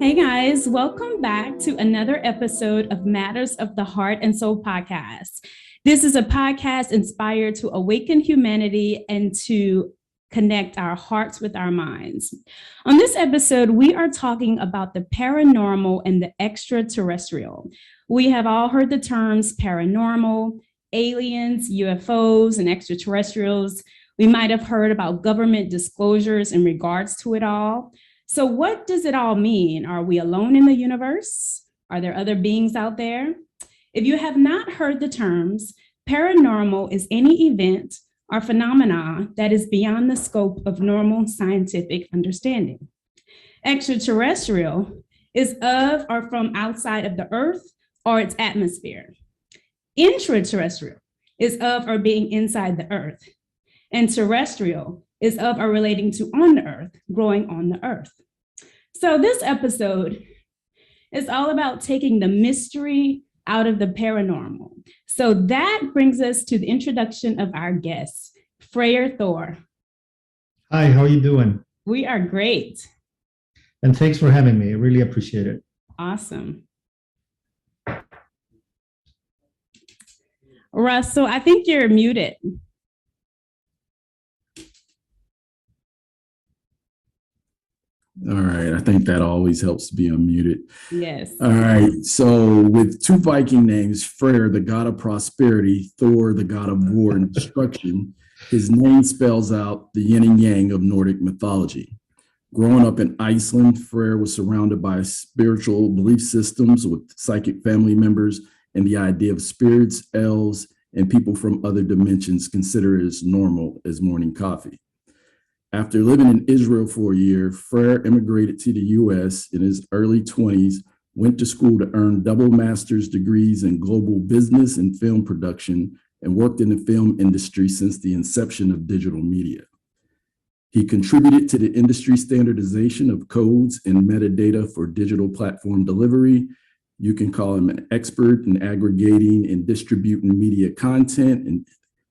Hey guys, welcome back to another episode of Matters of the Heart and Soul podcast. This is a podcast inspired to awaken humanity and to connect our hearts with our minds. On this episode, we are talking about the paranormal and the extraterrestrial. We have all heard the terms paranormal, aliens, UFOs, and extraterrestrials. We might have heard about government disclosures in regards to it all. So what does it all mean? Are we alone in the universe? Are there other beings out there? If you have not heard the terms, paranormal is any event or phenomena that is beyond the scope of normal scientific understanding. Extraterrestrial is of or from outside of the earth or its atmosphere. Intraterrestrial is of or being inside the earth. And terrestrial is of or relating to on the earth, growing on the earth. So this episode is all about taking the mystery out of the paranormal. So that brings us to the introduction of our guest, Freyr Thor. Hi, how are you doing? We are great. And thanks for having me. I really appreciate it. Awesome. Russell, I think you're muted. All right. I think that always helps to be unmuted. Yes. All right. So with two Viking names, Freyr, the god of prosperity, Thor, the god of war and destruction, his name spells out the yin and yang of Nordic mythology. Growing up in Iceland, Freyr was surrounded by spiritual belief systems with psychic family members and the idea of spirits, elves, and people from other dimensions considered as normal as morning coffee. After living in Israel for a year, Freyr immigrated to the U.S. in his early 20s, went to school to earn double master's degrees in global business and film production, and worked in the film industry since the inception of digital media. He contributed to the industry standardization of codes and metadata for digital platform delivery. You can call him an expert in aggregating and distributing media content and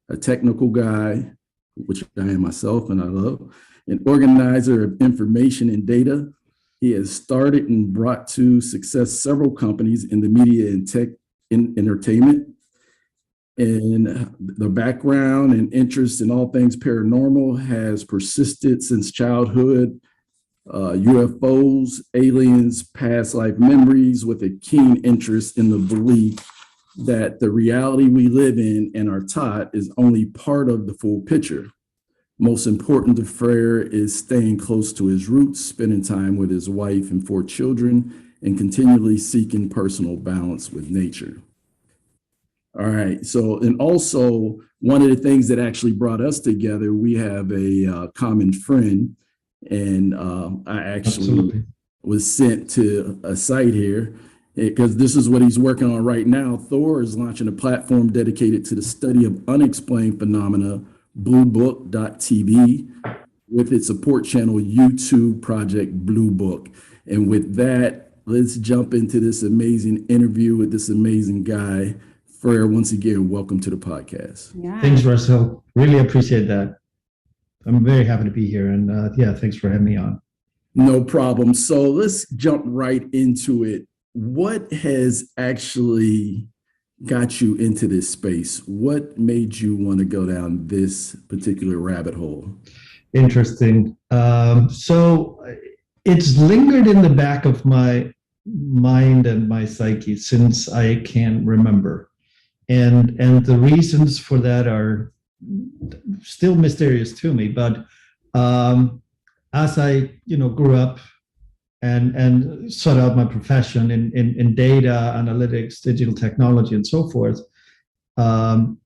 a technical guy, which I am myself and I love, an organizer of information and data. He has started and brought to success several companies in the media and tech in entertainment. And the background and interest in all things paranormal has persisted since childhood. UFOs, aliens, past life memories, with a keen interest in the belief that the reality we live in and are taught is only part of the full picture. Most important to Freyr is staying close to his roots, spending time with his wife and 4 children, and continually seeking personal balance with nature. All right. So, and also one of the things that actually brought us together, we have a common friend, and I actually was sent to a site here because this is what he's working on right now. Thor is launching a platform dedicated to the study of unexplained phenomena, Bluebook.tv, with its support channel, YouTube Project Bluebook. And with that, let's jump into this amazing interview with this amazing guy. Freyr, once again, welcome to the podcast. Yeah. Thanks, Russell. Really appreciate that. I'm very happy to be here. And thanks for having me on. No problem. So let's jump right into it. What has actually got you into this space? What made you want to go down this particular rabbit hole? Interesting. So it's lingered in the back of my mind and my psyche since I can remember. And the reasons for that are still mysterious to me. But as I grew up and sought out my profession in data analytics, digital technology, and so forth, all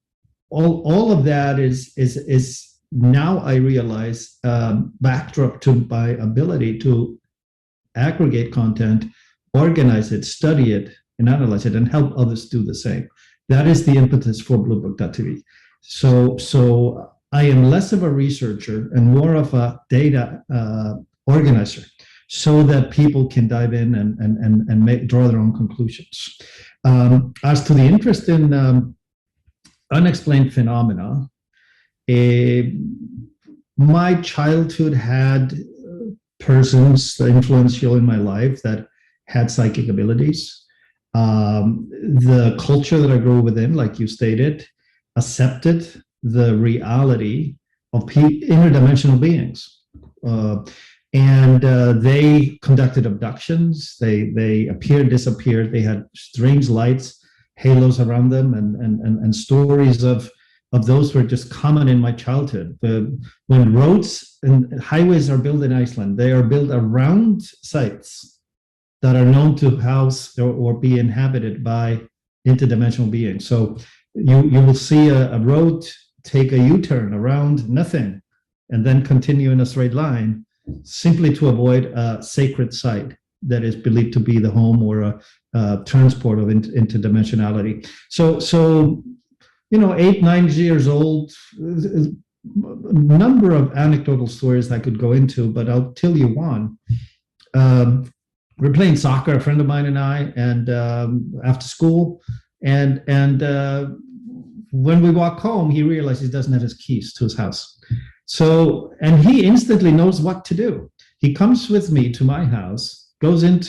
of that is now I realize backdrop to my ability to aggregate content, organize it, study it, and analyze it, and help others do the same. That is the impetus for Bluebook.tv. So I am less of a researcher and more of a data organizer, so that people can dive in and draw their own conclusions. As to the interest in unexplained phenomena, my childhood had persons influential in my life that had psychic abilities. The culture that I grew within, like you stated, accepted the reality of interdimensional beings. And they conducted abductions. They appeared, disappeared. They had strange lights, halos around them, and stories of those were just common in my childhood. When roads and highways are built in Iceland, they are built around sites that are known to house or be inhabited by interdimensional beings. So you will see a road take a U-turn around nothing and then continue in a straight line, simply to avoid a sacred site that is believed to be the home or a transport of interdimensionality. So 8, 9 years old, a number of anecdotal stories I could go into, but I'll tell you one. We're playing soccer, a friend of mine and I, and after school, and when we walk home, he realizes he doesn't have his keys to his house. So, and he instantly knows what to do. He comes with me to my house, goes in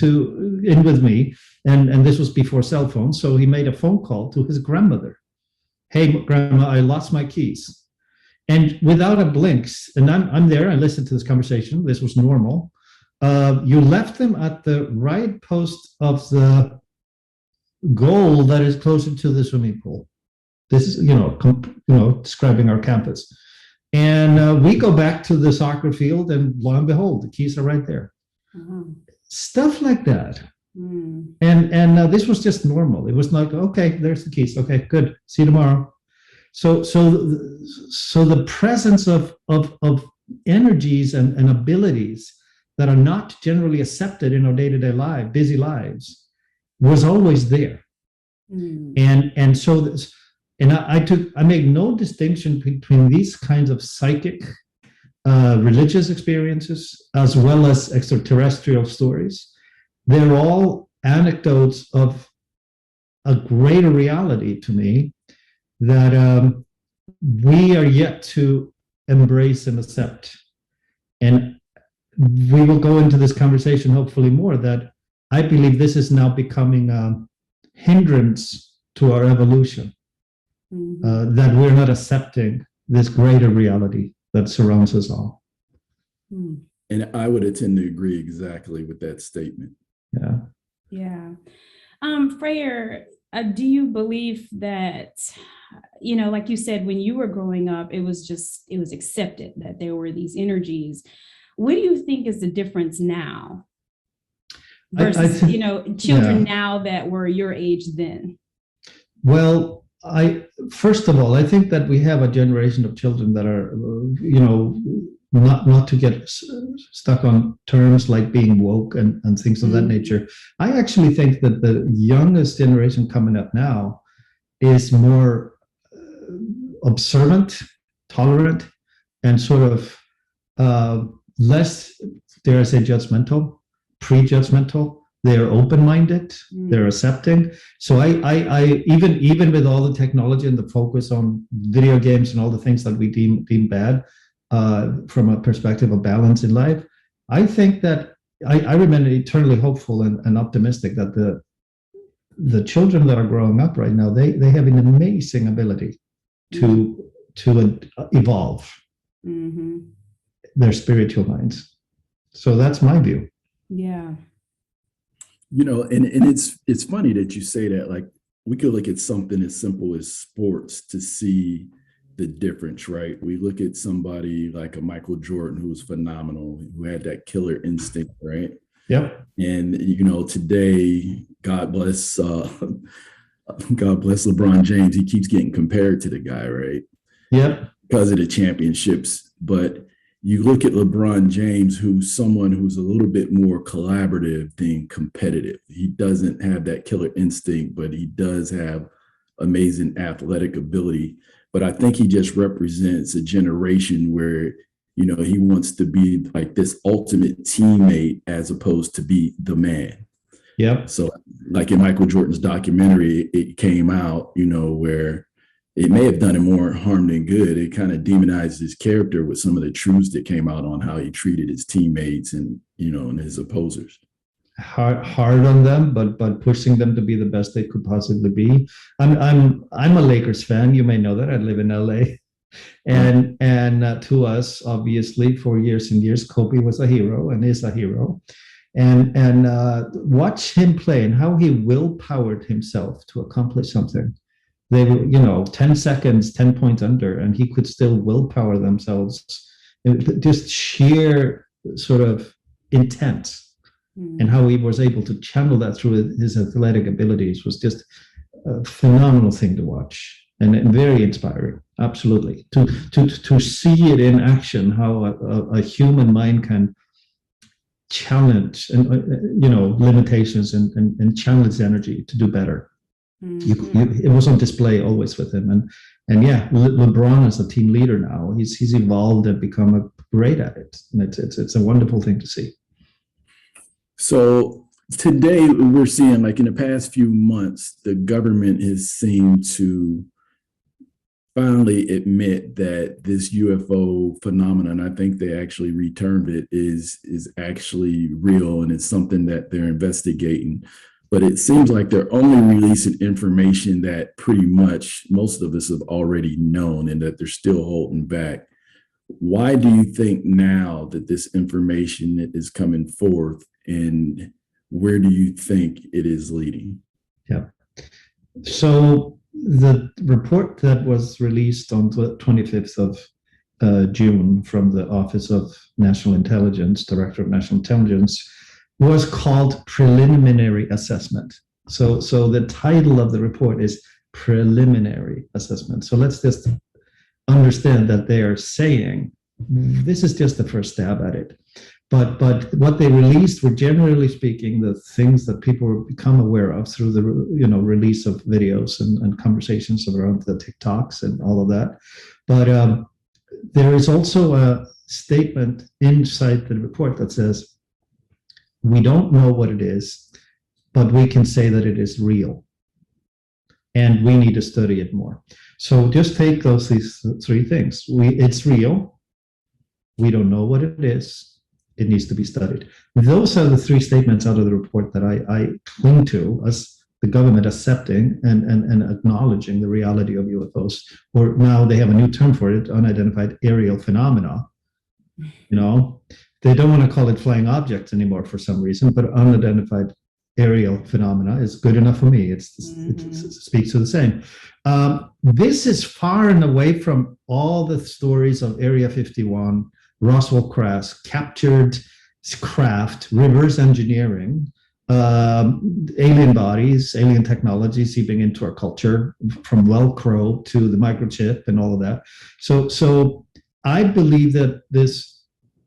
with me, and this was before cell phones, so he made a phone call to his grandmother. Hey, Grandma, I lost my keys. And without a blink, and I'm there, I listened to this conversation, this was normal. You left them at the right post of the goal that is closer to the swimming pool. This is, describing our campus. And we go back to the soccer field, and lo and behold, the keys are right there. Mm-hmm. Stuff like that. Mm. And this was just normal. It was like, okay, there's the keys. Okay, good. See you tomorrow. So the presence of energies and abilities that are not generally accepted in our day-to-day life, busy lives, was always there. Mm. And so this. And I make no distinction between these kinds of psychic, religious experiences, as well as extraterrestrial stories. They're all anecdotes of a greater reality to me that we are yet to embrace and accept. And we will go into this conversation hopefully more, that I believe this is now becoming a hindrance to our evolution. Mm-hmm. That we're not accepting this greater reality that surrounds us all. And I would tend to agree exactly with that statement. Yeah. Freyr, do you believe that, like you said, when you were growing up, it was accepted that there were these energies. What do you think is the difference now versus, children now that were your age then? Well, first of all, I think that we have a generation of children that are, not to get stuck on terms like being woke and things of that nature. I actually think that the youngest generation coming up now is more observant, tolerant, and sort of less, dare I say, judgmental, prejudgmental. They're open-minded, they're accepting. So I even with all the technology and the focus on video games and all the things that we deem bad, from a perspective of balance in life, I think that I remain eternally hopeful and optimistic that the children that are growing up right now, they have an amazing ability to evolve their spiritual minds. So that's my view. Yeah. And it's funny that you say that. Like, we could look at something as simple as sports to see the difference, right? We look at somebody like a Michael Jordan, who was phenomenal, who had that killer instinct, right? Yep. And today, God bless LeBron James. He keeps getting compared to the guy, right? Yep. Because of the championships. But you look at LeBron James, who's someone who's a little bit more collaborative than competitive. He doesn't have that killer instinct, but he does have amazing athletic ability. But I think he just represents a generation where, he wants to be like this ultimate teammate as opposed to be the man. Yep. So like in Michael Jordan's documentary, it came out, where it may have done him more harm than good. It kind of demonized his character with some of the truths that came out on how he treated his teammates and, and his opposers. hard on them, but pushing them to be the best they could possibly be. I'm a Lakers fan. You may know that. I live in LA. And to us, obviously, for years and years, Kobe was a hero and is a hero. And watch him play and how he willpowered himself to accomplish something. They were, 10 seconds, 10 points under, and he could still willpower themselves. Just sheer sort of intent, and how he was able to channel that through his athletic abilities was just a phenomenal thing to watch, and very inspiring. Absolutely, to see it in action, how a human mind can challenge and limitations and channel its energy to do better. It was on display always with him, and yeah, LeBron as a team leader now, he's evolved and become great at it, and it's a wonderful thing to see. So today we're seeing, like in the past few months, the government has seemed to finally admit that this UFO phenomenon, I think they actually retermed it, is actually real, and it's something that they're investigating. But it seems like they're only releasing information that pretty much most of us have already known, and that they're still holding back. Why do you think now that this information is coming forth, and where do you think it is leading? Yeah. So the report that was released on the 25th of June from the Office of National Intelligence, Director of National Intelligence, was called Preliminary Assessment. So the title of the report is Preliminary Assessment. So let's just understand that they are saying this is just the first stab at it. But what they released were, generally speaking, the things that people become aware of through the release of videos and conversations around the TikToks and all of that. But there is also a statement inside the report that says, we don't know what it is, but we can say that it is real, and we need to study it more. So just take these three things. It's real. We don't know what it is. It needs to be studied. Those are the three statements out of the report that I cling to as the government accepting and acknowledging the reality of UFOs, or now they have a new term for it, unidentified aerial phenomena. They don't want to call it flying objects anymore for some reason, but unidentified aerial phenomena is good enough for me. It speaks to the same. This is far and away from all the stories of Area 51, Roswell crash, captured craft, reverse engineering, alien bodies, alien technology seeping into our culture, from Velcro to the microchip and all of that. So I believe that this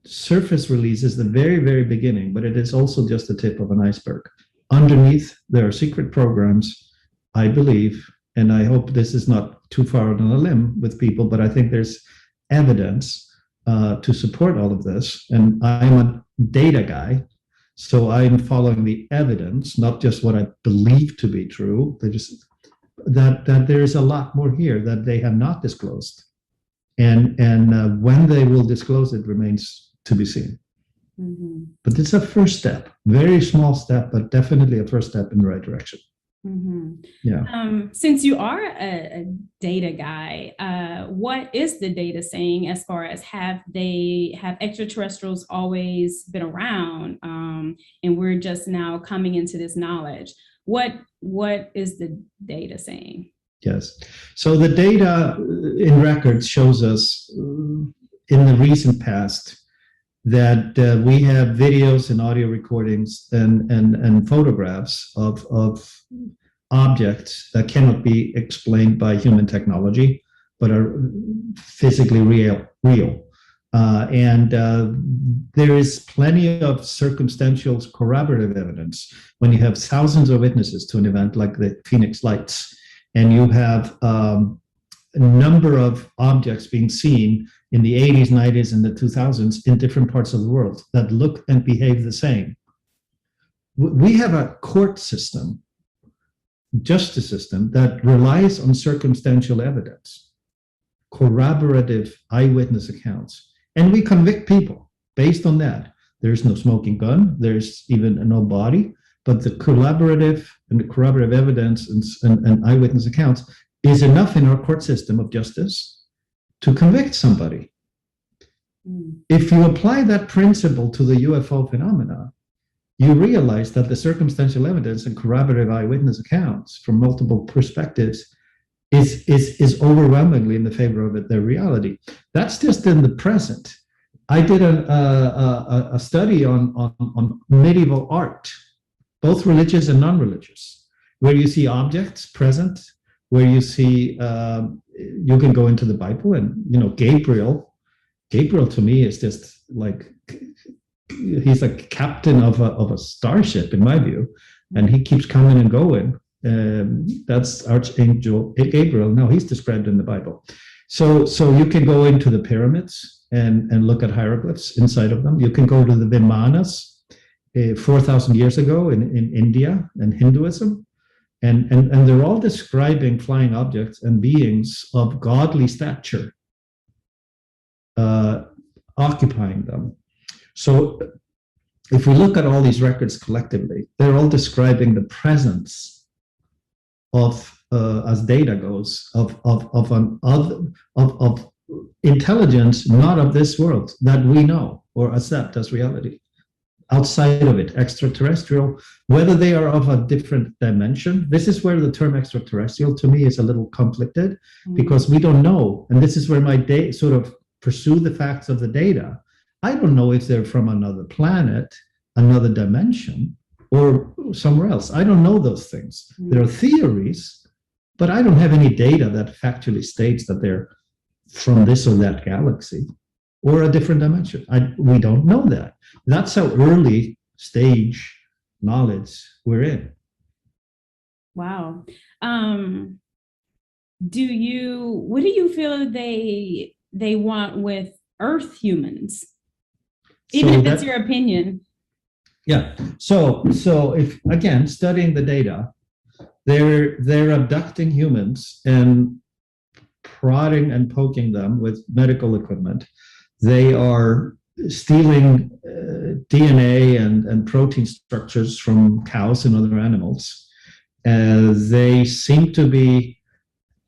surface release is the very, very beginning, but it is also just the tip of an iceberg. Underneath, there are secret programs, I believe, and I hope this is not too far on a limb with people, but I think there's evidence to support all of this. And I'm a data guy, so I'm following the evidence, not just what I believe to be true. That there is a lot more here that they have not disclosed, and when they will disclose it remains to be seen. But it's a first step, very small step, but definitely a first step in the right direction. Yeah. Since you are a data guy, what is the data saying as far as have extraterrestrials always been around, and we're just now coming into this knowledge? What is the data saying? Yes. So the data in records shows us in the recent past that we have videos and audio recordings and photographs of objects that cannot be explained by human technology, but are physically real. And there is plenty of circumstantial corroborative evidence when you have thousands of witnesses to an event like the Phoenix Lights, and you have a number of objects being seen in the 80s, 90s, and the 2000s in different parts of the world that look and behave the same. We have a court system, justice system, that relies on circumstantial evidence, corroborative eyewitness accounts, and we convict people based on that. There's no smoking gun. There's even no body. But the collaborative and the corroborative evidence and eyewitness accounts is enough in our court system of justice to convict somebody. If you apply that principle to the UFO phenomena, you realize that the circumstantial evidence and corroborative eyewitness accounts from multiple perspectives is overwhelmingly in the favor of their reality. That's just in the present. I did a study on medieval art, both religious and non-religious, where you see objects present, where you see, you can go into the Bible and, Gabriel to me is just like, he's like captain of a starship in my view, and he keeps coming and going. That's Archangel Gabriel. No, he's described in the Bible. So you can go into the pyramids and look at hieroglyphs inside of them. You can go to the Vimanas 4,000 years ago in India and Hinduism. And they're all describing flying objects and beings of godly stature occupying them. So if we look at all these records collectively, they're all describing the presence of, as data goes, of intelligence not of this world that we know or accept as reality. Outside of it, extraterrestrial, whether they are of a different dimension. This is where the term extraterrestrial to me is a little conflicted, because we don't know. And this is where my day sort of pursue the facts of the data. I don't know if they're from another planet, another dimension, or somewhere else. I don't know those things. There are theories, but I don't have any data that factually states that they're from this or that galaxy or a different dimension. We don't know that. That's how early stage knowledge we're in. Wow. What do you feel they want with Earth humans? Even if it's your opinion. Yeah. So if, again, studying the data, they're abducting humans and prodding and poking them with medical equipment. They are stealing DNA and protein structures from cows and other animals. They seem to be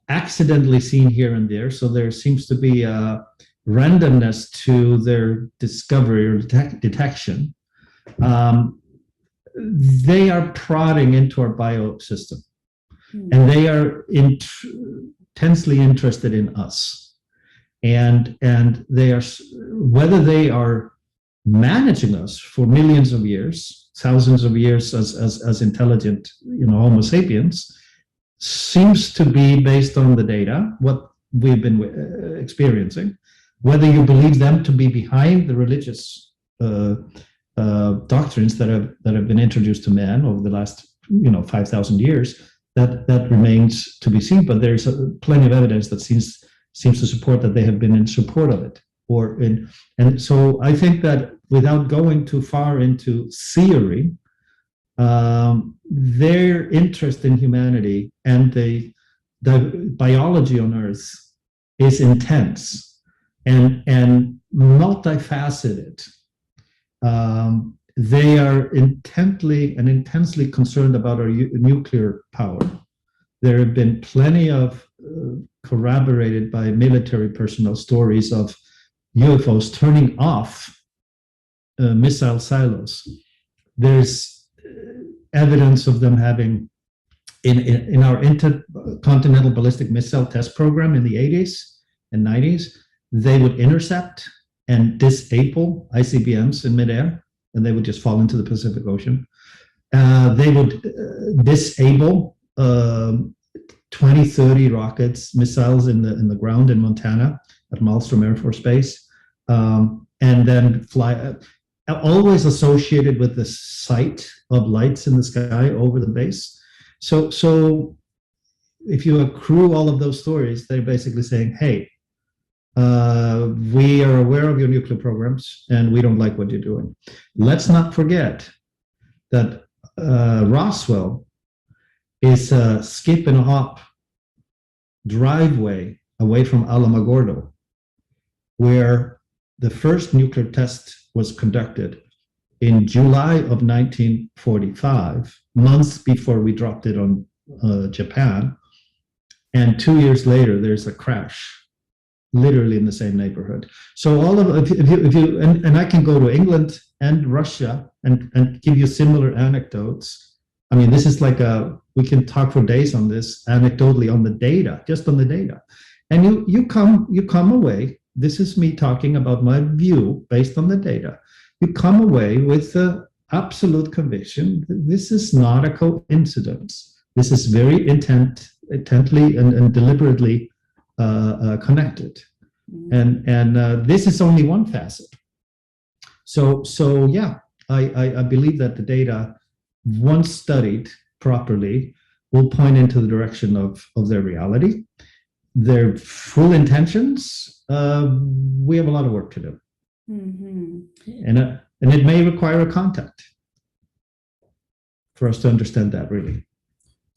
accidentally seen here and there. So there seems to be a randomness to their discovery or detection. They are prodding into our biosystem, and they are intensely interested in us. And they are, whether they are managing us for millions of years, thousands of years as intelligent, Homo sapiens, seems to be based on the data, what we've been experiencing. Whether you believe them to be behind the religious doctrines that have been introduced to man over the last 5,000 years, that remains to be seen. But there's plenty of evidence that seems to support that they have been in support of it, and so I think that without going too far into theory, their interest in humanity and the biology on Earth is intense and multifaceted. They are intensely concerned about our nuclear power. There have been plenty of corroborated by military personnel stories of UFOs turning off missile silos. There's evidence of them having, in our intercontinental ballistic missile test program in the 80s and 90s, they would intercept and disable ICBMs in midair, and they would just fall into the Pacific Ocean. They would disable 20, 30 rockets, missiles in the ground in Montana at Malmstrom Air Force Base, and then fly, always associated with the sight of lights in the sky over the base. So if you accrue all of those stories, they're basically saying, hey, we are aware of your nuclear programs and we don't like what you're doing. Let's not forget that Roswell is a skip and a hop driveway away from Alamogordo, where the first nuclear test was conducted in July of 1945, months before we dropped it on Japan. And 2 years later, there's a crash, literally in the same neighborhood. So all of if you and I can go to England and Russia and give you similar anecdotes. I mean, this is like we can talk for days on this anecdotally on the data, just on the data. And you come away. This is me talking about my view based on the data. You come away with the absolute conviction that this is not a coincidence. This is very intently and deliberately connected, and this is only one facet. So yeah, I believe that the data, once studied properly, will point into the direction of their reality. Their full intentions, we have a lot of work to do. Mm-hmm. And it may require a contact for us to understand that, really.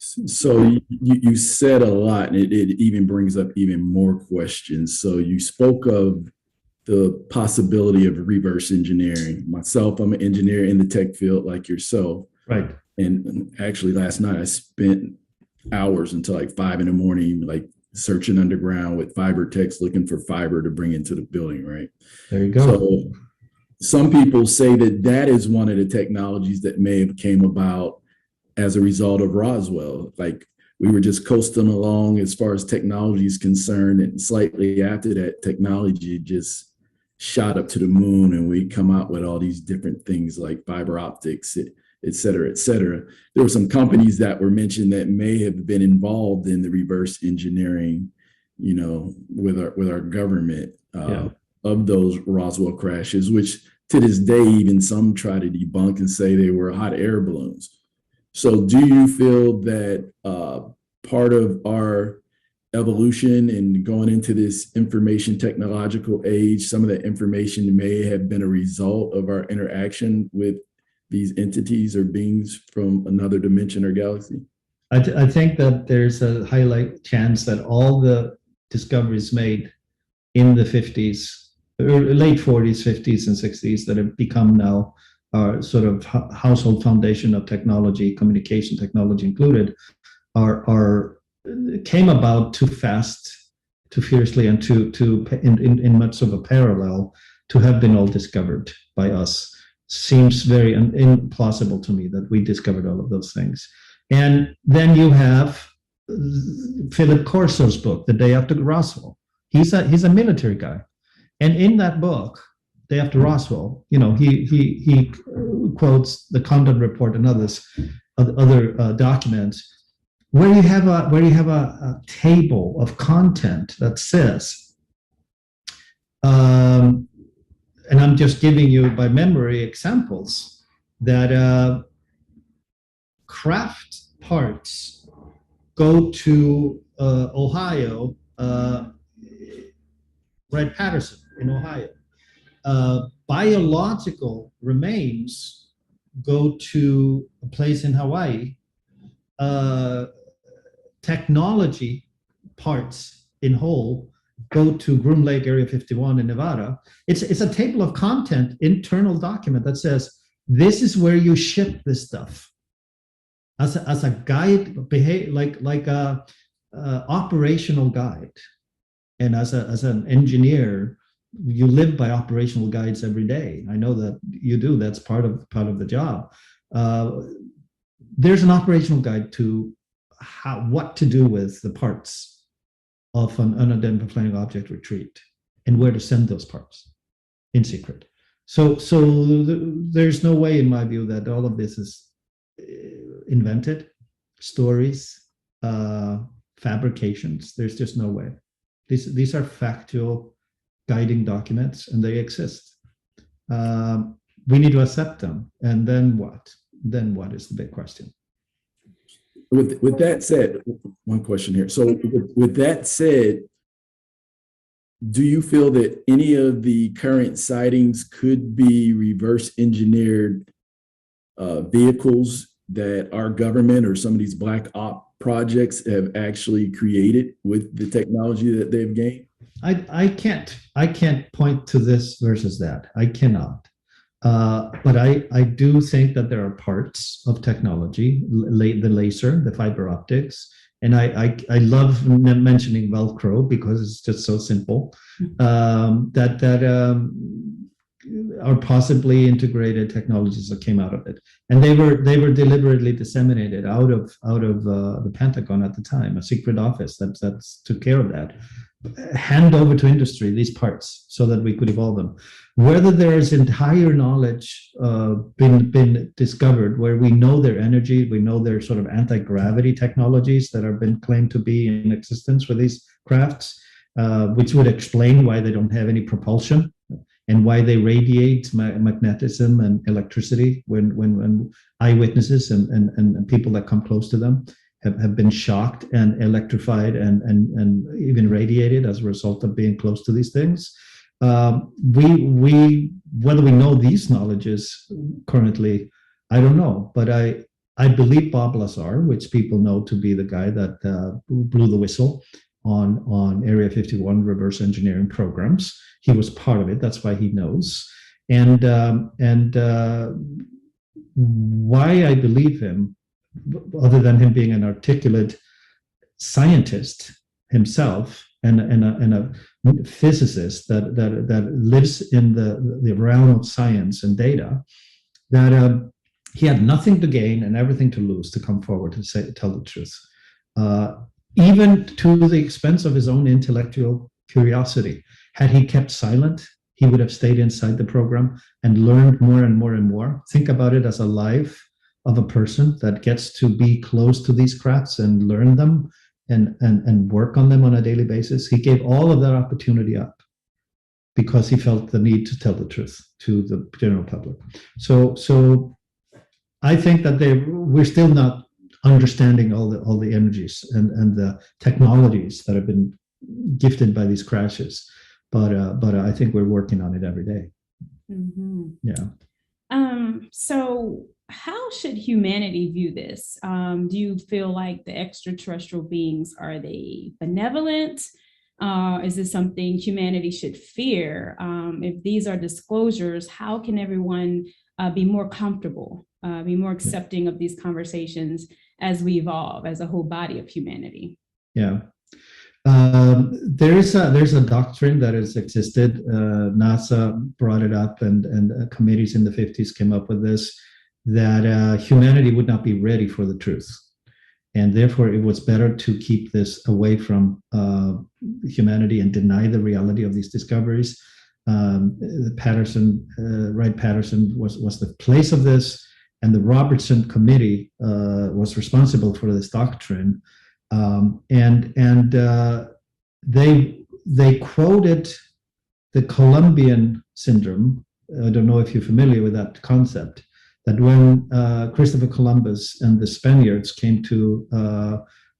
So you said a lot, and it even brings up even more questions. So you spoke of the possibility of reverse engineering. Myself, I'm an engineer in the tech field like yourself. Right. And actually last night I spent hours until like 5 a.m, like searching underground with fiber techs looking for fiber to bring into the building, right? There you go. So some people say that is one of the technologies that may have came about as a result of Roswell. Like we were just coasting along as far as technology is concerned, and slightly after that, technology just shot up to the moon, and we come out with all these different things like fiber optics, et cetera, et cetera. There were some companies that were mentioned that may have been involved in the reverse engineering, with our government of those Roswell crashes, which to this day, even some try to debunk and say they were hot air balloons. So do you feel that part of our evolution and going into this information technological age, some of that information may have been a result of our interaction with these entities or beings from another dimension or galaxy? I think that there's a high chance that all the discoveries made in the 50s, late 40s, 50s, and 60s that have become now sort of household foundation of technology, communication technology included, came about too fast, too fiercely, and in much of a parallel to have been all discovered by us. Seems very implausible to me that we discovered all of those things. And then you have Philip Corso's book, The Day After Roswell. He's a military guy, and in that book, Day After Roswell, he quotes the Condon Report and other documents where you have a table of content that says, and I'm just giving you by memory examples, that craft parts go to Ohio, Red Patterson in Ohio. Biological remains go to a place in Hawaii. Technology parts in whole go to Groom Lake Area 51 in Nevada. It's a table of content, internal document that says this is where you ship this stuff. As a guide, behave like a operational guide, and as an engineer, you live by operational guides every day. I know that you do. That's part of the job. There's an operational guide to what to do with the parts of an unidentified flying object retreat and where to send those parts in secret. So there's no way, in my view, that all of this is invented stories, fabrications. There's just no way. These are factual guiding documents, and they exist. We need to accept them, and then what? Then what is the big question? With that said, one question here. So with that said, do you feel that any of the current sightings could be reverse engineered vehicles that our government or some of these black op projects have actually created with the technology that they've gained? I can't point to this versus that. I cannot. But I do think that there are parts of technology, the laser, the fiber optics, and I love mentioning Velcro because it's just so simple, that are possibly integrated technologies that came out of it, and they were deliberately disseminated out of the Pentagon at the time, a secret office that took care of that. Hand over to industry these parts so that we could evolve them. Whether there is entire knowledge been discovered where we know their energy, we know their sort of anti-gravity technologies that have been claimed to be in existence for these crafts, which would explain why they don't have any propulsion and why they radiate magnetism and electricity when eyewitnesses and people that come close to them have been shocked and electrified and even radiated as a result of being close to these things. We whether we know these knowledges currently, I don't know, but I believe Bob Lazar, which people know to be the guy that blew the whistle on Area 51 reverse engineering programs. He was part of it. That's why he knows. And why I believe him, other than him being an articulate scientist himself and a physicist that lives in the realm of science and data, that he had nothing to gain and everything to lose to come forward to tell the truth, even to the expense of his own intellectual curiosity. Had he kept silent, he would have stayed inside the program and learned more and more and more. Think about it as a life of a person that gets to be close to these crafts and learn them and work on them on a daily basis. He gave all of that opportunity up because he felt the need to tell the truth to the general public. So I think that we're still not understanding all the energies and the technologies that have been gifted by these crashes, but I think we're working on it every day. Mm-hmm. Yeah. So how should humanity view this? Do you feel like the extraterrestrial beings, are they benevolent? Is this something humanity should fear? If these are disclosures, how can everyone be more comfortable, be more accepting of these conversations as we evolve as a whole body of humanity? Yeah. There's a doctrine that has existed. NASA brought it up, and committees in the 50s came up with this, that humanity would not be ready for the truth. And therefore, it was better to keep this away from humanity and deny the reality of these discoveries. Patterson, Wright-Patterson was the place of this, and the Robertson Committee was responsible for this doctrine. They quoted the Columbian syndrome. I don't know if you're familiar with that concept, that when Christopher Columbus and the Spaniards came to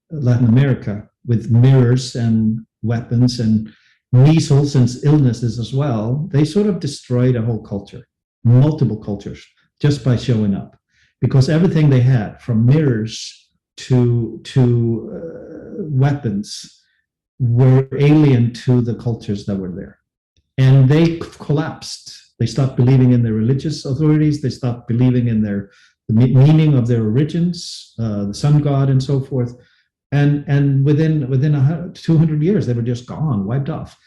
Latin America with mirrors and weapons and measles and illnesses as well, they sort of destroyed a whole culture, multiple cultures, just by showing up, because everything they had, from mirrors to weapons, were alien to the cultures that were there, and they collapsed. They stopped believing in their religious authorities. They stopped believing in the meaning of their origins, the sun god, and so forth. And within 200 years, they were just gone, wiped off.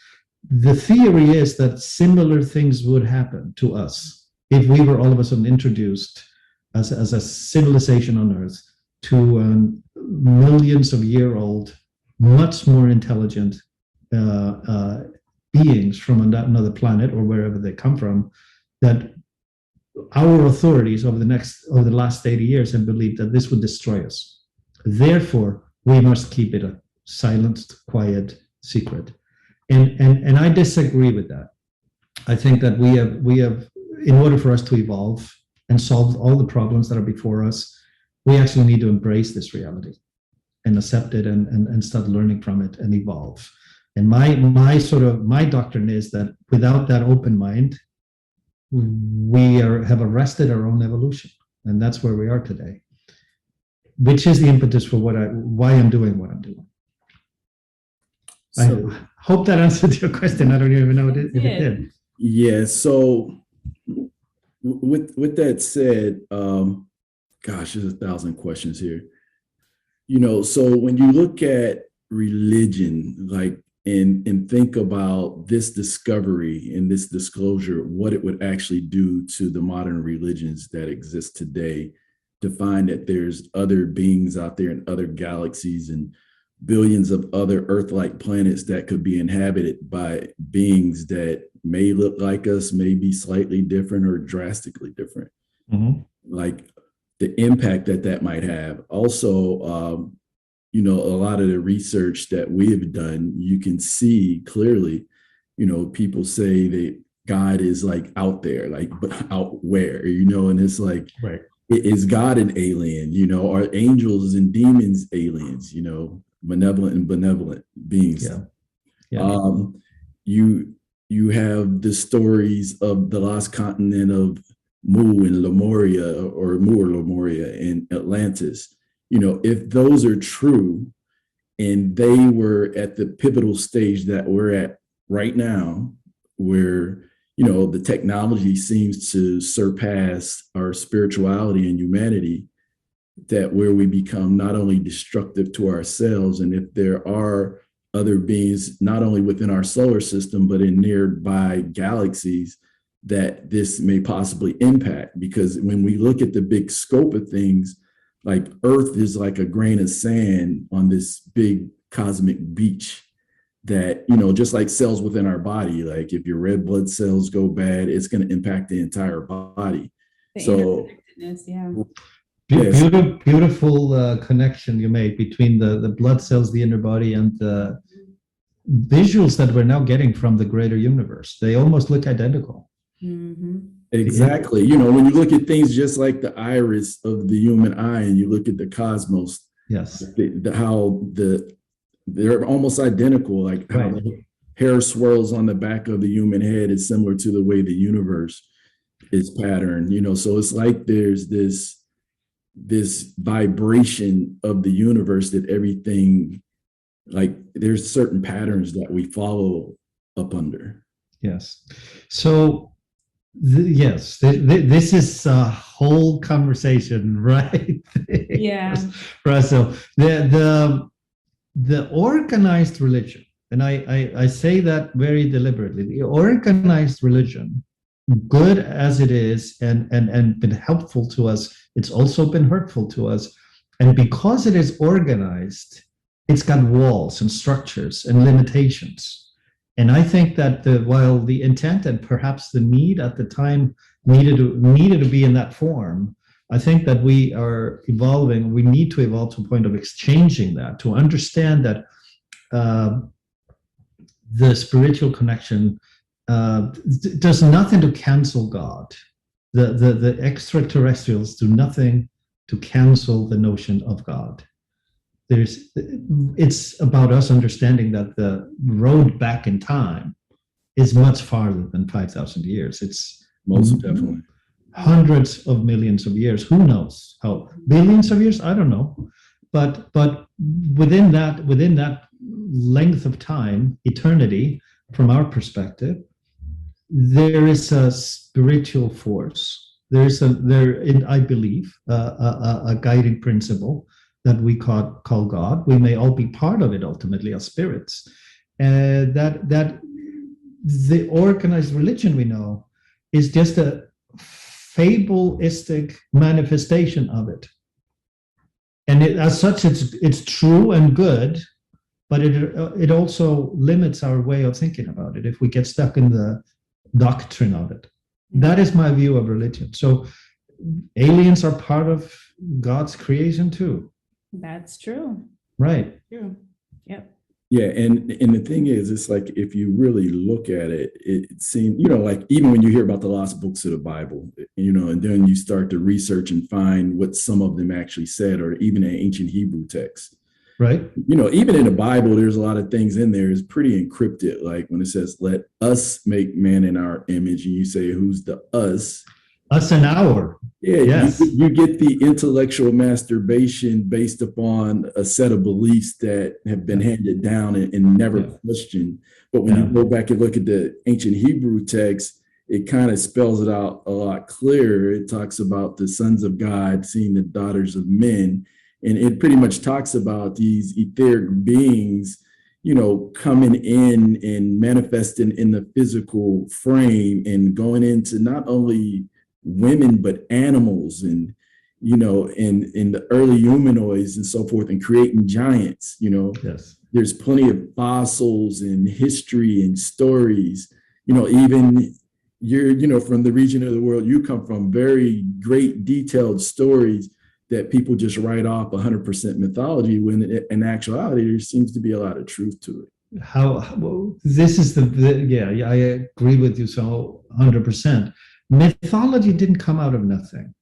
The theory is that similar things would happen to us if we were all of a sudden introduced as a civilization on Earth to millions of year old, much more intelligent beings from another planet or wherever they come from, that our authorities over the last 80 years have believed that this would destroy us. Therefore, we must keep it a silenced, quiet secret. And I disagree with that. I think that we have, in order for us to evolve and solve all the problems that are before us, we actually need to embrace this reality and accept it and start learning from it and evolve. And my doctrine is that without that open mind, we have arrested our own evolution, and that's where we are today, which is the impetus for why I'm doing what I'm doing. So, I hope that answered your question. I don't even know if it did. Yeah. So with that said, gosh, there's 1,000 questions here. So when you look at religion, like, and think about this discovery and this disclosure, what it would actually do to the modern religions that exist today, to find that there's other beings out there in other galaxies and billions of other Earth-like planets that could be inhabited by beings that may look like us, may be slightly different or drastically different. Mm-hmm. Like the impact that might have. Also, a lot of the research that we have done, you can see clearly, people say that God is like out there, like, but out where, and it's like, right. Is God an alien? Are angels and demons aliens, malevolent and benevolent beings? Yeah. Yeah. You have the stories of the lost continent of Mu and Lemuria, or Mu or Lemuria in Atlantis. If those are true and they were at the pivotal stage that we're at right now, where, the technology seems to surpass our spirituality and humanity, that where we become not only destructive to ourselves, and if there are other beings, not only within our solar system, but in nearby galaxies, that this may possibly impact. Because when we look at the big scope of things, like Earth is like a grain of sand on this big cosmic beach that, just like cells within our body, like if your red blood cells go bad, it's going to impact the entire body. So, yeah. Beautiful connection you made between the blood cells, the inner body, and the visuals that we're now getting from the greater universe. They almost look identical. Mm-hmm. Exactly. When you look at things just like the iris of the human eye, and you look at the cosmos, yes, they're almost identical. Like how the hair swirls on the back of the human head is similar to the way the universe is patterned. So it's like there's this vibration of the universe that everything, like there's certain patterns that we follow up under. Yes. So yes, this is a whole conversation, right? Yeah. Russell, the organized religion, and I say that very deliberately, the organized religion, good as it is and been helpful to us, it's also been hurtful to us. And because it is organized, it's got walls and structures and limitations. And I think that while the intent and perhaps the need at the time needed to be in that form, I think that we are evolving. We need to evolve to a point of exchanging that, to understand that the spiritual connection does nothing to cancel God. The extraterrestrials do nothing to cancel the notion of God. It's about us understanding that the road back in time is much farther than 5,000 years. It's most definitely hundreds of millions of years. Who knows how? Billions of years? I don't know. But within that length of time, eternity, from our perspective, there is a spiritual force. I believe, a guiding principle that we call God. We may all be part of it ultimately as spirits. That the organized religion we know is just a fabulistic manifestation of it. And as such, it's true and good, but it also limits our way of thinking about it if we get stuck in the doctrine of it. That is my view of religion. So aliens are part of God's creation too. That's true. Right. True. Yep. Yeah, and the thing is, it's like if you really look at it, it seems, like even when you hear about the lost books of the Bible, and then you start to research and find what some of them actually said, or even an ancient Hebrew text. Right. Even in the Bible, there's a lot of things in there is pretty encrypted. Like when it says, "Let us make man in our image," and you say, "Who's the us?" Us and our. Yeah, yes. You get the intellectual masturbation based upon a set of beliefs that have been handed down and never questioned. But when you go back and look at the ancient Hebrew text, it kind of spells it out a lot clearer. It talks about the sons of God seeing the daughters of men. And it pretty much talks about these etheric beings, coming in and manifesting in the physical frame and going into not only women, but animals and, in the early humanoids and so forth, and creating giants. Yes. There's plenty of fossils and history and stories, even you're, from the region of the world you come from, very great detailed stories that people just write off 100% mythology, when in actuality, there seems to be a lot of truth to it. This is I agree with you so 100%. Mythology didn't come out of nothing.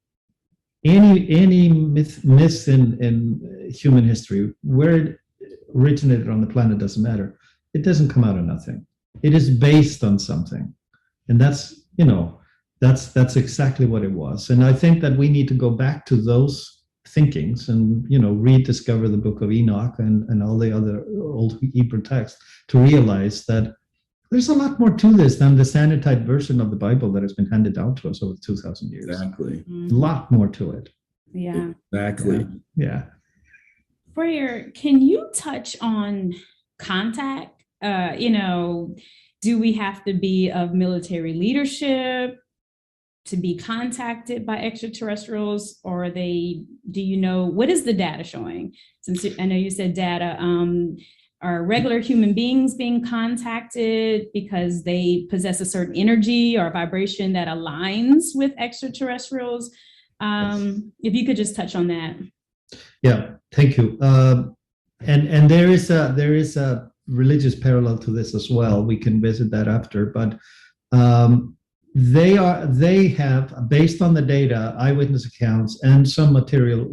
Any myths in human history, where it originated on the planet doesn't matter. It doesn't come out of nothing. It is based on something, and that's exactly what it was. And I think that we need to go back to those thinkings and rediscover the Book of Enoch and all the other old Hebrew texts to realize that there's a lot more to this than the sanitized version of the Bible that has been handed down to us over 2,000 years. Exactly. A lot more to it. Yeah. Exactly. Yeah. Freyr, can you touch on contact? Do we have to be of military leadership to be contacted by extraterrestrials, or what is the data showing? Since I know you said data, are regular human beings being contacted because they possess a certain energy or vibration that aligns with extraterrestrials? If you could just touch on that. Yeah, thank you. And there is a religious parallel to this as well. We can visit that after, but they have, based on the data, eyewitness accounts, and some material,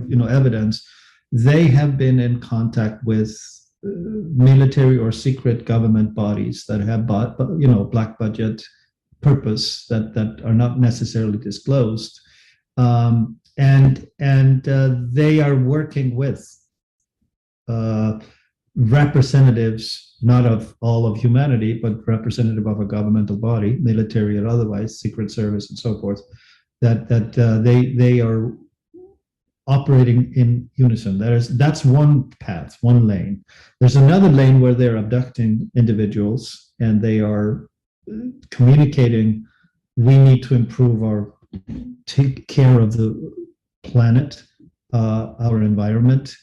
evidence, they have been in contact with military or secret government bodies that have black budget purpose that are not necessarily disclosed, and they are working with representatives, not of all of humanity, but representative of a governmental body, military or otherwise, secret service and so forth, that they are operating in unison. That's one path, one lane. There's another lane where they're abducting individuals and they are communicating, we need to improve take care of the planet, our environment.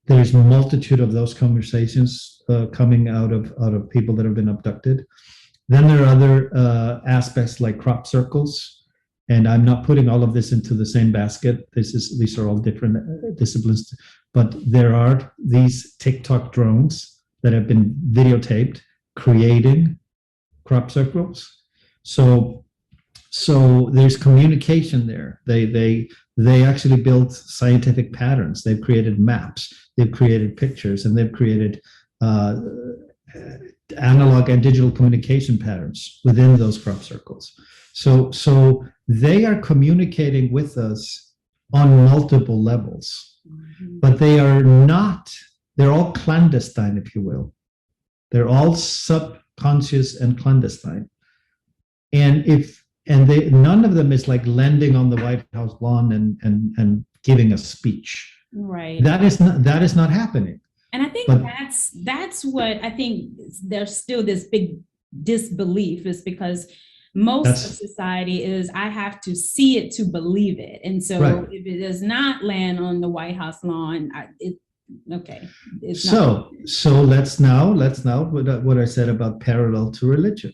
There's a multitude of those conversations coming out of people that have been abducted. Then there are other aspects like crop circles. And I'm not putting all of this into the same basket. These are all different disciplines, but there are these TikTok drones that have been videotaped creating crop circles. So there's communication there. They actually built scientific patterns. They've created maps. They've created pictures, and they've created analog and digital communication patterns within those crop circles. So they are communicating with us on multiple levels, but they're all clandestine, if you will. They're all subconscious and clandestine. And none of them is like landing on the White House lawn and giving a speech. Right. That is not happening. And I think that's what I think there's still this big disbelief, is because most of society is, I have to see it to believe it. And so if it does not land on the White House lawn, it's not. So let's now what I said about parallel to religion.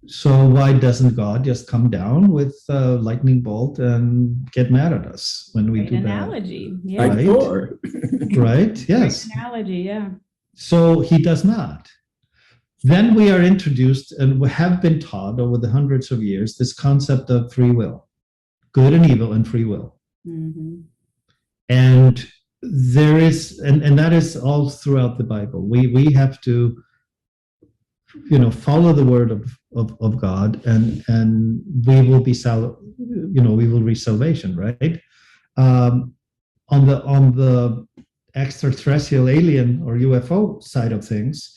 So why doesn't God just come down with a lightning bolt and get mad at us when we do analogy. that? Yeah. Right? Thor. Right? Yes. Great analogy, yeah. So he does not. Then we are introduced, and we have been taught over the hundreds of years, this concept of free will, good and evil and free will. Mm-hmm. And there is, and that is all throughout the Bible. We have to, follow the word of God, and we will be we will reach salvation, right? On the extraterrestrial alien or UFO side of things,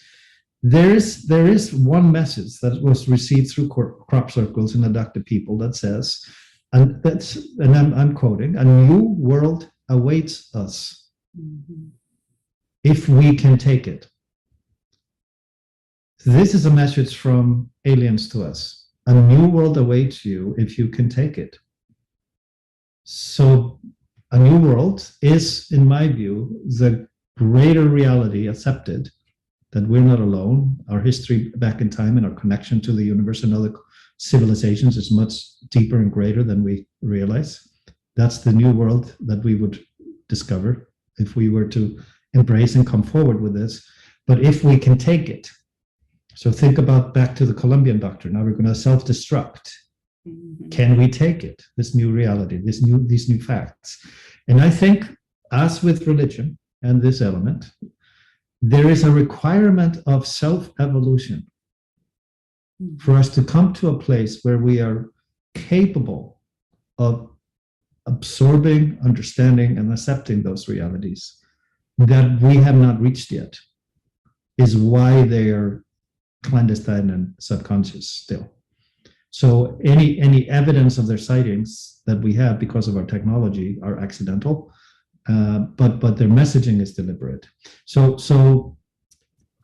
there is one message that was received through crop circles and abducted people that says, and I'm quoting, a new world awaits us if we can take it. This is a message from aliens to us. A new world awaits you if you can take it. So a new world is, in my view, the greater reality accepted, that we're not alone. Our history back in time and our connection to the universe and other civilizations is much deeper and greater than we realize. That's the new world that we would discover if we were to embrace and come forward with this. But if we can take it, so think about back to the Columbian doctrine. Now we're going to self-destruct. Can we take it? This new reality, these new facts. And I think, as with religion and this element, there is a requirement of self-evolution for us to come to a place where we are capable of absorbing, understanding, and accepting those realities that we have not reached yet, is why they are clandestine and subconscious still. So any evidence of their sightings that we have because of our technology are accidental, but their messaging is deliberate. So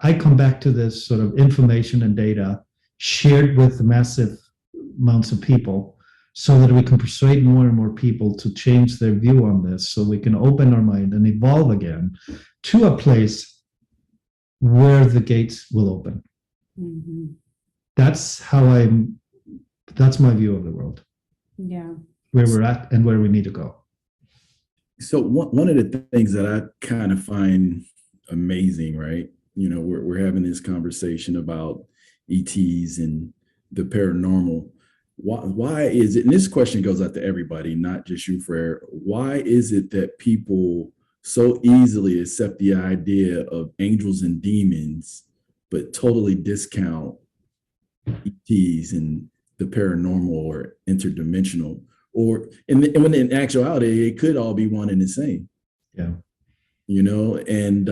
I come back to this sort of information and data shared with massive amounts of people, so that we can persuade more and more people to change their view on this, so we can open our mind and evolve again to a place where the gates will open. That's my view of the world. Yeah. Where we're at and where we need to go. So one of the things that I kind of find amazing, right? You know, we're having this conversation about ETs and the paranormal. Why is it, and this question goes out to everybody, not just you, Freyr, why is it that people so easily accept the idea of angels and demons, but totally discount ETs and the paranormal or interdimensional? Or and when in actuality, it could all be one and the same. Yeah. You know, and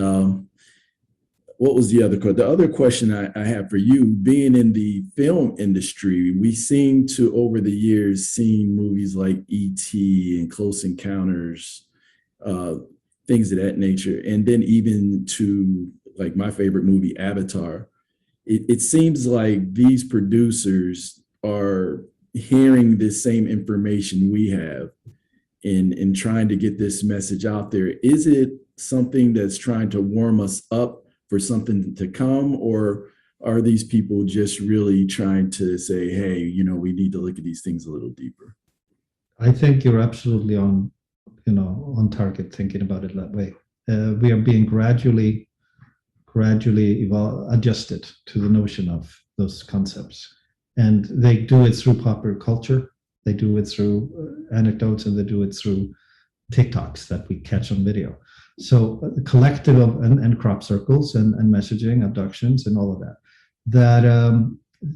what was the other question? The other question I have for you, being in the film industry, we seem to, over the years, seen movies like E.T. and Close Encounters, things of that nature. And then even to, like, my favorite movie, Avatar. It seems like these producers are hearing the same information we have in trying to get this message out there. Is it something that's trying to warm us up for something to come, or are these people just really trying to say, hey, you know, we need to look at these things a little deeper? I think you're absolutely on target thinking about it that way. We are being gradually adjusted to the notion of those concepts. And they do it through popular culture. They do it through anecdotes, and they do it through TikToks that we catch on video. So the collective of and crop circles and messaging, abductions, and all of that.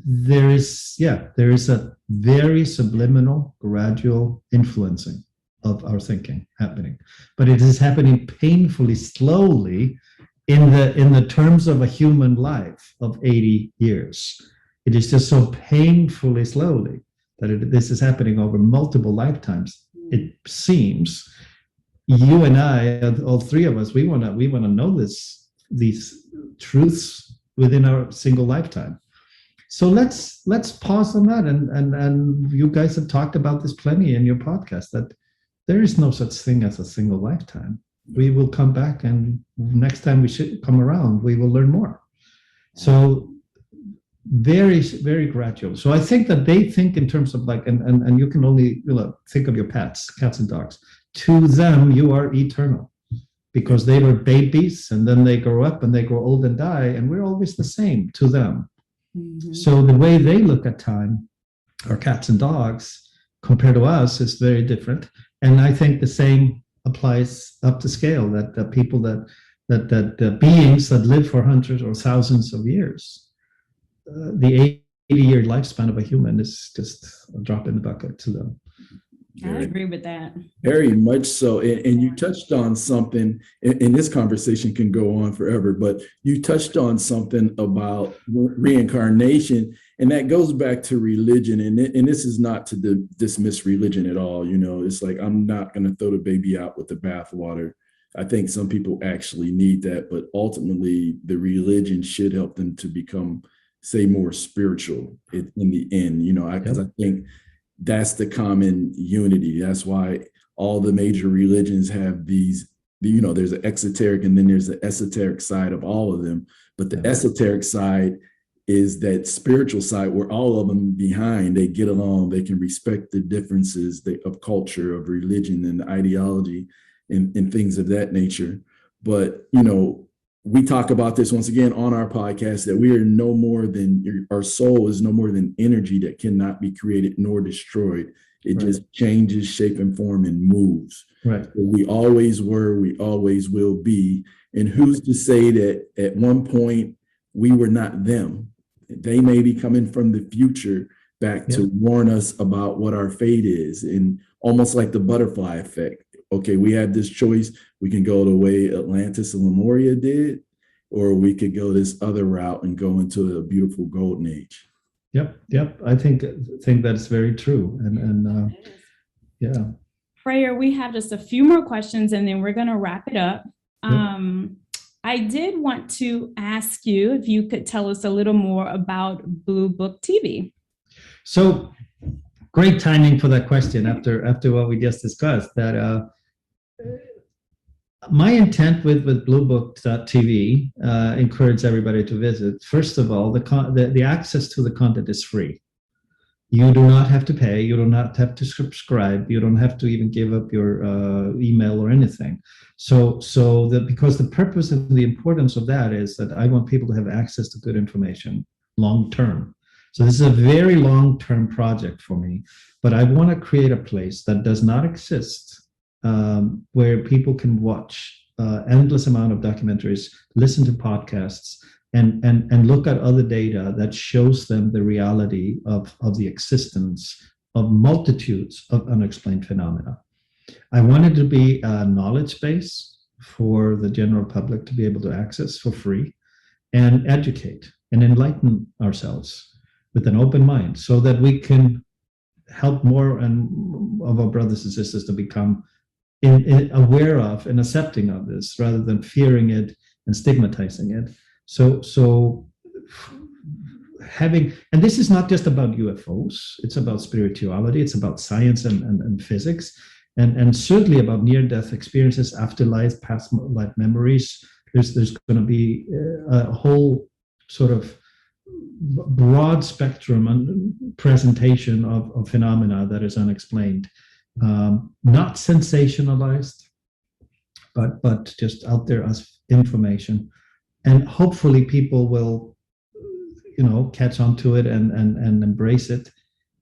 There is a very subliminal, gradual influencing of our thinking happening, but it is happening painfully slowly in the terms of a human life of 80 years. It is just so painfully slowly that this is happening over multiple lifetimes. It seems. You and I, all three of us, we want to know these truths within our single lifetime. So let's pause on that, and you guys have talked about this plenty in your podcast, that there is no such thing as a single lifetime. We will come back, and next time we should come around, we will learn more. So very, very gradual. So I think that they think in terms of like, and you can only think of your cats and dogs. To them, you are eternal, because they were babies and then they grow up and they grow old and die, and we're always the same to them. So the way they look at time, our cats and dogs, compared to us, is very different. And I think the same applies up the scale, that the people that beings that live for hundreds or thousands of years, the 80-year lifespan of a human is just a drop in the bucket to them. I agree with that. Very much so. And you touched on something, and this conversation can go on forever, but you touched on something about reincarnation, and that goes back to religion. And this is not to dismiss religion at all. You know, it's like, I'm not going to throw the baby out with the bathwater. I think some people actually need that, but ultimately the religion should help them to become, say, more spiritual in the end, you know, because I think that's the common unity. That's why all the major religions have these, you know, there's an exoteric and then there's the esoteric side of all of them. But the esoteric side is that spiritual side where all of them behind, they get along, they can respect the differences of culture, of religion and ideology and things of that nature. But, you know, we talk about this once again on our podcast, that we are no more than, our soul is no more than energy that cannot be created nor destroyed. It just changes shape and form and moves. Right. So we always were, we always will be. And who's to say that at one point we were not them? They may be coming from the future back to warn us about what our fate is, and almost like the butterfly effect. Okay, we have this choice. We can go the way Atlantis and Lemuria did, or we could go this other route and go into a beautiful golden age. Yep. I think that's very true. And yeah. Freyr, we have just a few more questions and then we're going to wrap it up. I did want to ask you if you could tell us a little more about Bluebook TV. So great timing for that question after what we just discussed. That my intent with Bluebook.tv, encourage everybody to visit. First of all, the access to the content is free. You do not have to pay. You do not have to subscribe. You don't have to even give up your email or anything. So because the purpose and the importance of that is that I want people to have access to good information long term. So this is a very long-term project for me, but I want to create a place that does not exist, where people can watch endless amount of documentaries, listen to podcasts, and look at other data that shows them the reality of the existence of multitudes of unexplained phenomena. I wanted to be a knowledge base for the general public to be able to access for free and educate and enlighten ourselves with an open mind, so that we can help more and of our brothers and sisters to become aware of and accepting of this, rather than fearing it and stigmatizing it. So having, and this is not just about UFOs, it's about spirituality, it's about science and physics, and certainly about near-death experiences, afterlife, past life memories. There's going to be a whole sort of broad spectrum and presentation of phenomena that is unexplained, not sensationalized, but just out there as information. And hopefully people will, catch on to it and embrace it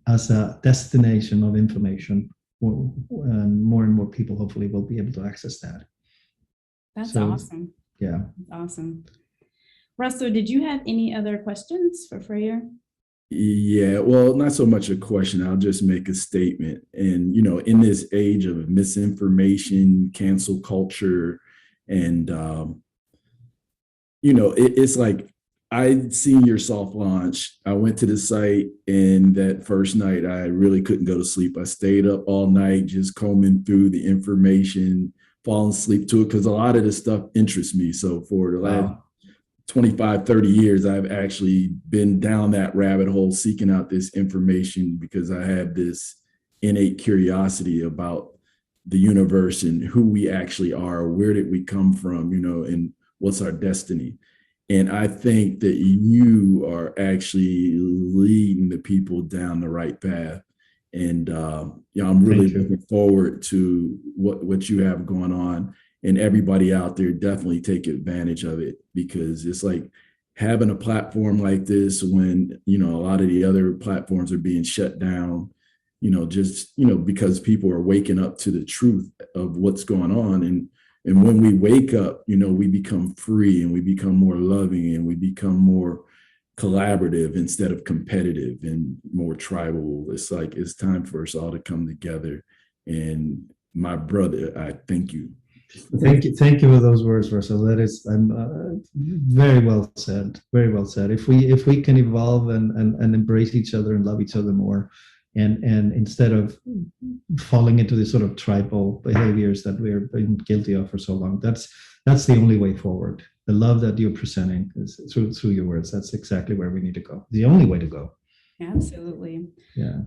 as a destination of information. And more people hopefully will be able to access that. That's awesome. Yeah. Awesome. Russell, did you have any other questions for Freyr? Yeah, well, not so much a question. I'll just make a statement. And, in this age of misinformation, cancel culture, and, it's like, I'd seen your soft launch. I went to the site, and that first night, I really couldn't go to sleep. I stayed up all night just combing through the information, falling asleep to it, because a lot of this stuff interests me. So for the last 25, 30 years, I've actually been down that rabbit hole seeking out this information, because I have this innate curiosity about the universe and who we actually are, where did we come from, and what's our destiny. And I think that you are actually leading the people down the right path. And I'm really looking forward to what you have going on. And everybody out there, definitely take advantage of it, because it's like having a platform like this when, a lot of the other platforms are being shut down, because people are waking up to the truth of what's going on. And when we wake up, we become free, and we become more loving, and we become more collaborative instead of competitive and more tribal. It's like, it's time for us all to come together And my brother, I thank you. Thank you for those words, Russell. That is, very well said. Very well said. If we can evolve and embrace each other and love each other more, and instead of falling into this sort of tribal behaviors that we're been guilty of for so long, that's the only way forward. The love that you're presenting is through your words. That's exactly where we need to go. The only way to go. Absolutely. Yeah.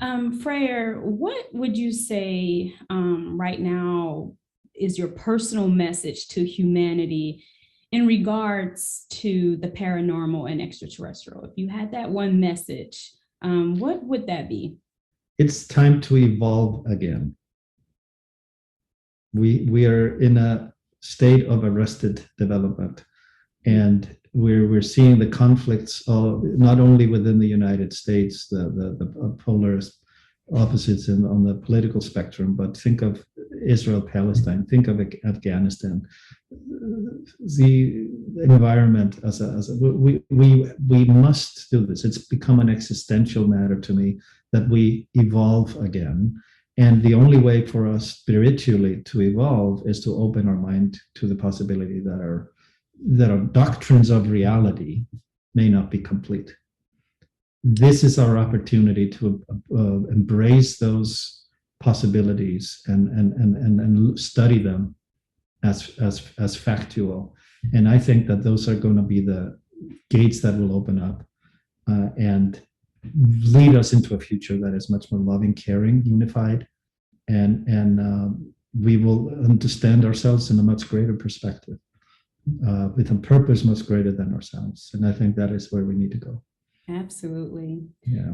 Freyr, what would you say right now is your personal message to humanity in regards to the paranormal and extraterrestrial? If you had that one message, what would that be? It's time to evolve again. We are in a state of arrested development, and we're seeing the conflicts of not only within the United States, the polar opposites on the political spectrum, but think of Israel, Palestine, think of Afghanistan. The environment we must do this. It's become an existential matter to me that we evolve again. And the only way for us spiritually to evolve is to open our mind to the possibility that our doctrines of reality may not be complete. This is our opportunity to embrace those possibilities and study them as factual. And I think that those are going to be the gates that will open up and lead us into a future that is much more loving, caring, unified, and we will understand ourselves in a much greater perspective, with a purpose much greater than ourselves. And I think that is where we need to go. Absolutely. Yeah.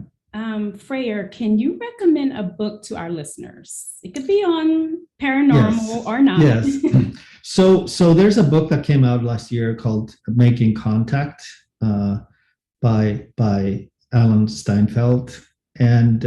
Freyr, can you recommend a book to our listeners? It could be on paranormal or not. Yes. So there's a book that came out last year called Making Contact by Alan Steinfeld, and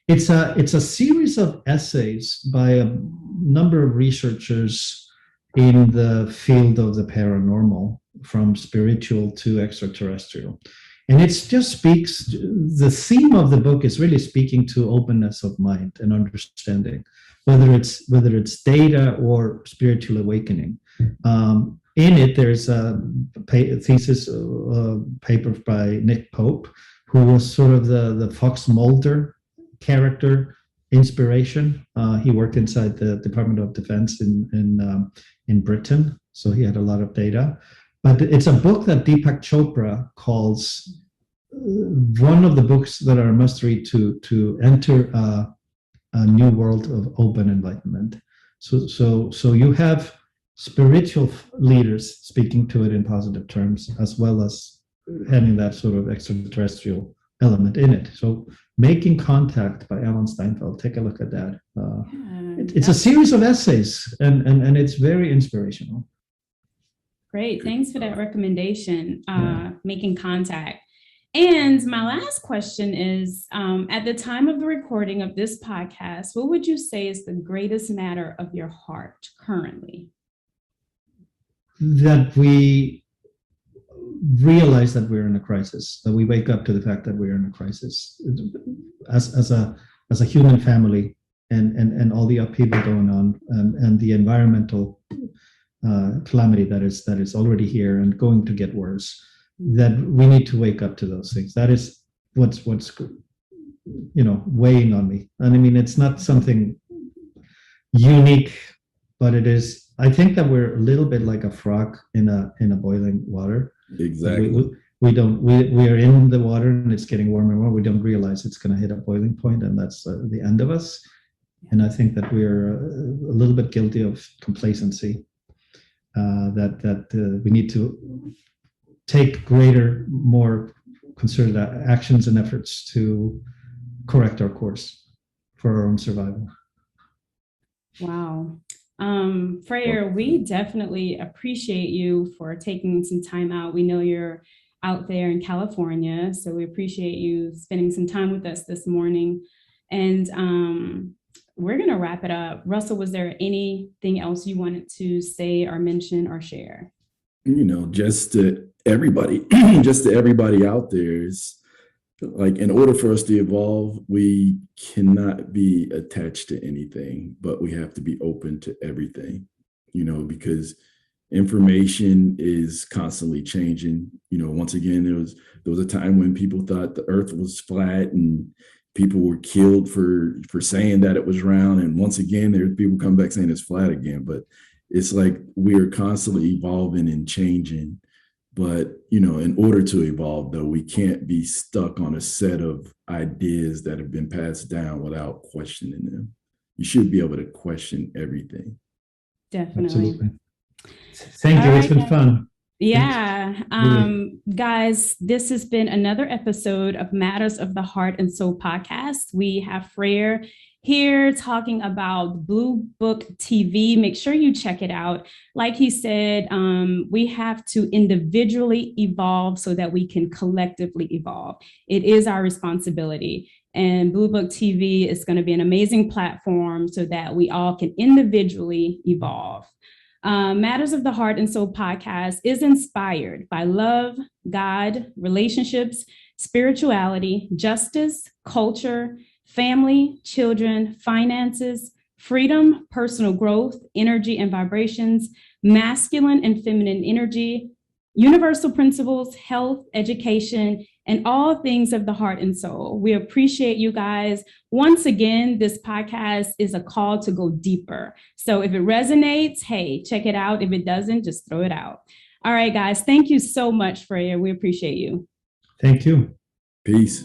it's a series of essays by a number of researchers in the field of the paranormal, from spiritual to extraterrestrial. And it just speaks, the theme of the book is really speaking to openness of mind and understanding, whether it's data or spiritual awakening. In it, there's a thesis paper by Nick Pope, who was sort of the Fox Mulder character inspiration. He worked inside the Department of Defense in Britain, so he had a lot of data. But it's a book that Deepak Chopra calls one of the books that are a must-read to enter a new world of open enlightenment. So you have spiritual leaders speaking to it in positive terms, as well as having that sort of extraterrestrial element in it. So Making Contact by Alan Steinfeld, take a look at that. It's a series of essays, and it's very inspirational. Great. Thanks for that recommendation, Making Contact. And my last question is, at the time of the recording of this podcast, what would you say is the greatest matter of your heart currently? That we realize that we're in a crisis, that we wake up to the fact that we're in a crisis as a human family, and all the upheaval going on, and the environmental calamity that is already here and going to get worse, that we need to wake up to those things. That is what's weighing on me. And I mean, it's not something unique, but it is. I think that we're a little bit like a frog in a boiling water. Exactly. We are in the water and it's getting warmer and warmer. We don't realize it's going to hit a boiling point, and that's the end of us. And I think that we're a little bit guilty of complacency. That we need to take greater, more concerted actions and efforts to correct our course for our own survival. Wow. Freyr, we definitely appreciate you for taking some time out. We know you're out there in California, so we appreciate you spending some time with us this morning. And we're going to wrap it up. Russell, was there anything else you wanted to say or mention or share? Just to everybody, out there, is like in order for us to evolve, we cannot be attached to anything, but we have to be open to everything, because information is constantly changing. Once again, there was a time when people thought the earth was flat and people were killed for saying that it was round. And once again, there's people come back saying it's flat again, but it's like we are constantly evolving and changing. But, in order to evolve, though, we can't be stuck on a set of ideas that have been passed down without questioning them. You should be able to question everything. Definitely. Absolutely. Thank you. All It's right, been fun. Yeah. Really. Guys, this has been another episode of Matters of the Heart and Soul podcast. We have Freyr here talking about Blue Book TV. Make sure you check it out. Like he said, we have to individually evolve so that we can collectively evolve. It is our responsibility. And Blue Book TV is going to be an amazing platform so that we all can individually evolve. Matters of the Heart and Soul podcast is inspired by love, God, relationships, spirituality, justice, culture, family, children, finances, freedom, personal growth, energy and vibrations, masculine and feminine energy, universal principles, health, education, and all things of the heart and soul. We appreciate you guys. Once again, this podcast is a call to go deeper. So if it resonates, hey, check it out. If it doesn't, just throw it out. All right, guys. Thank you so much, Freyr. We appreciate you. Thank you. Peace.